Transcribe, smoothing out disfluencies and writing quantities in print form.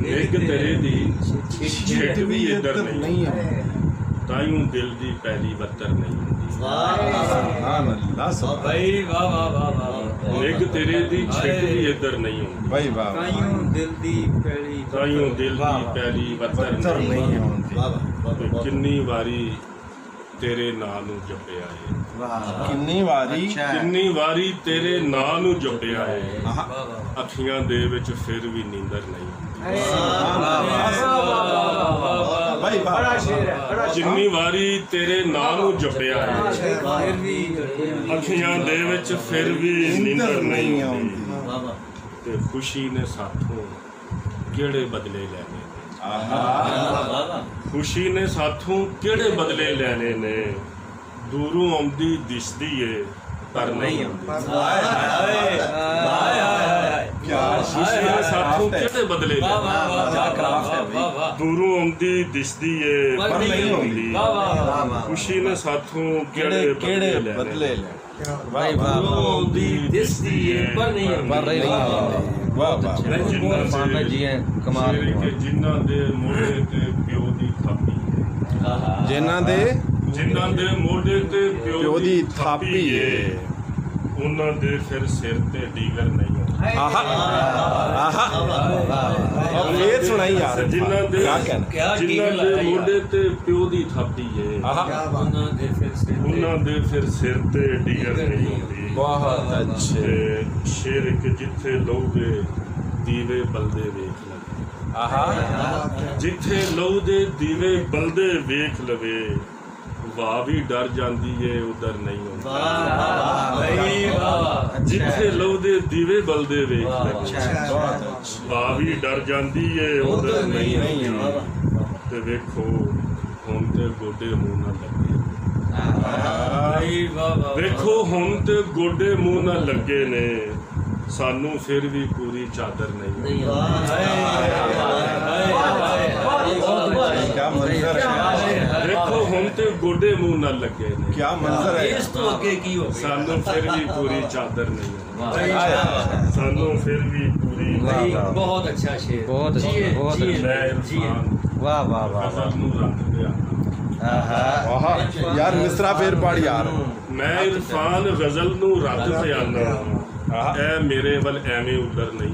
ਨਿੱਘ ਤੇਰੇ ਦੀ ਛਿੱਟ ਵੀ ਇੱਧਰ ਨਹੀਂ ਤਾਈਓ ਦਿਲ ਦੀ ਪਹਿਲੀ ਬੱਤਰ ਨਹੀਂ ਹੁੰਦੀ। ਨਿੱਘ ਤੇਰੇ ਦੀ ਛਿੱਟ ਵੀ ਇੱਧਰ ਨਹੀਂ ਹੁੰਦੀ ਤਾਈਓ ਦਿਲ ਦੀ ਪਹਿਲੀ ਬੱਤਰ ਨਹੀਂ ਹੁੰਦੀ। ਕਿੰਨੀ ਵਾਰੀ ਤੇਰੇ ਨਾਂ ਨੂੰ ਜਪਿਆ ਏ ਕਿੰਨੀ ਵਾਰੀ ਤੇਰੇ ਨਾਂ ਨੂੰ ਜਪਿਆ ਏ ਅੱਖੀਆਂ ਦੇ ਵਿੱਚ ਫਿਰ ਵੀ ਨੀਂਦਰ ਨਹੀਂ ਜਿੰਨੀ ਵਾਰੀ ਤੇਰੇ ਨਾਂ ਨੂੰ ਜਪਿਆ ਏ ਅੱਖੀਆਂ ਦੇ ਵਿੱਚ ਫਿਰ ਵੀ ਨੀਂਦਰ ਨਹੀਂ ਆਉਂਦੀ। ਤੇ ਖੁਸ਼ੀ ਨੇ ਸਾਥੋਂ ਕਿਹੜੇ ਬਦਲੇ ਲੈਣੇ ਖੁਸ਼ੀ ਨੇ ਸਾਥੋਂ ਕਿਹੜੇ ਬਦਲੇ ਲੈਣੇ ਨੇ ਦੂਰੋਂ ਆਉਂਦੀ ਦਿਸਦੀ ਏ ਪਰ ਨਹੀਂ ਆਉਂਦੀ। ਖੁਸ਼ੀ ਨੇ ਸਾਥੋਂ ਕਿਹੜੇ ਬਦਲੇ ਦੂਰੋਂ ਆਉਂਦੀ ਦਿਸਦੀ ਏ ਪਰ ਨਹੀਂ ਆਉਂਦੀ। ਖੁਸ਼ੀ ਨੇ ਸਾਥੋਂ ਕਿਹੜੇ ਬਦਲੇ ਲੈ ਦੂਰੋਂ ਆਉਂਦੀ ਦਿਸਦੀ ਏ ਪਰ ਨਹੀਂ ਜਿਨ੍ਹਾਂ ਦੇ ਮੋਢੇ ਤੇ ਪਿਓ ਦੀ ਥਾਪੀ ਜਿਨ੍ਹਾਂ ਦੇ ਮੋਢੇ ਤੇ ਪਿਓ ਦੀ ਥਾਪੀ ਏ ਉਹਨਾਂ ਦੇ ਫਿਰ ਸਿਰ ਤੇ ਡੀਗਰ ਨਹੀਂ ਫੇਰ ਸੁਣਾਈ ਯਾਰ ਜਿਨ੍ਹਾਂ ਦੇ ਮੋਢੇ ਤੇ ਪਿਓ ਦੀ ਥਾਪੀ ਏ ਉਹਨਾਂ ਦੇ ਫਿਰ ਸਿਰ ਤੇ ਡੀਗਰ ਨਹੀਂ ਹੁੰਦੀ। ਬਹੁਤ ਅੱਛੇ ਸ਼ੇਰ ਕਿ ਜਿੱਥੇ ਲਹੂ ਦੇ ਦੀਵੇ ਬਲਦੇ ਵੇਖ ਲਵੇ ਜਿੱਥੇ ਲਹੂ ਦੇ ਦੀਵੇ ਬਲਦੇ ਵੇਖ ਲਵੇ ਵਾਹ ਵੀ ਡਰ ਜਾਂਦੀ ਏ ਉਧਰ ਨਹੀਂ ਹੁੰਦੀ। ਜਿੱਥੇ ਲਹੂ ਦੇ ਦੀਵੇ ਬਲਦੇ ਵੇਖ ਲਵੇ ਵਾਹ ਵੀ ਡਰ ਜਾਂਦੀ ਏ ਉਧਰ ਨਹੀਂ ਹੁੰਦੀ। ਤੇ ਵੇਖੋ ਹੁਣ ਤੇ ਗੋਡੇ ਮੂੰਹ ਨਾਲ ਲੱਗੇ ਵੇਖੋ ਹੁਣ ਤੇ ਗੋਡੇ ਮੂੰਹ ਨਾਲ ਲੱਗੇ ਨੇ ਸਾਨੂੰ ਫਿਰ ਵੀ ਪੂਰੀ ਚਾਦਰ ਨਹੀਂ। ਵੇਖੋ ਹੁਣ ਤੇ ਗੋਡੇ ਮੂੰਹ ਨਾਲ ਲੱਗੇ ਨੇ ਕਿਆ ਮੰਜ਼ਰ ਹੈ ਇਸ ਤੋਂ ਅੱਗੇ ਕੀ ਹੋ ਸਾਨੂੰ ਫਿਰ ਵੀ ਪੂਰੀ ਚਾਦਰ ਨਹੀਂ ਸਾਨੂੰ ਫਿਰ ਵੀ ਪੂਰੀ ਬਹੁਤ ਅੱਛਾ ਸ਼ੇਰ ਬਹੁਤ ਵਾਹ ਵਾਹ ਵਾਹ ਨੂੰ ਰੱਖ ਦਿਆ ਯਾਰ ਮਿਸਰਾ ਫੇਰ ਪੜ ਯਾਰ ਮੈਂ ਇਰਫਾਨ ਗਜ਼ਲ ਨੂੰ ਰੱਬ ਪਿਆਨਾ ਐ ਮੇਰੇ ਵੱਲ ਐਵੇਂ ਉਧਰ ਨਹੀਂ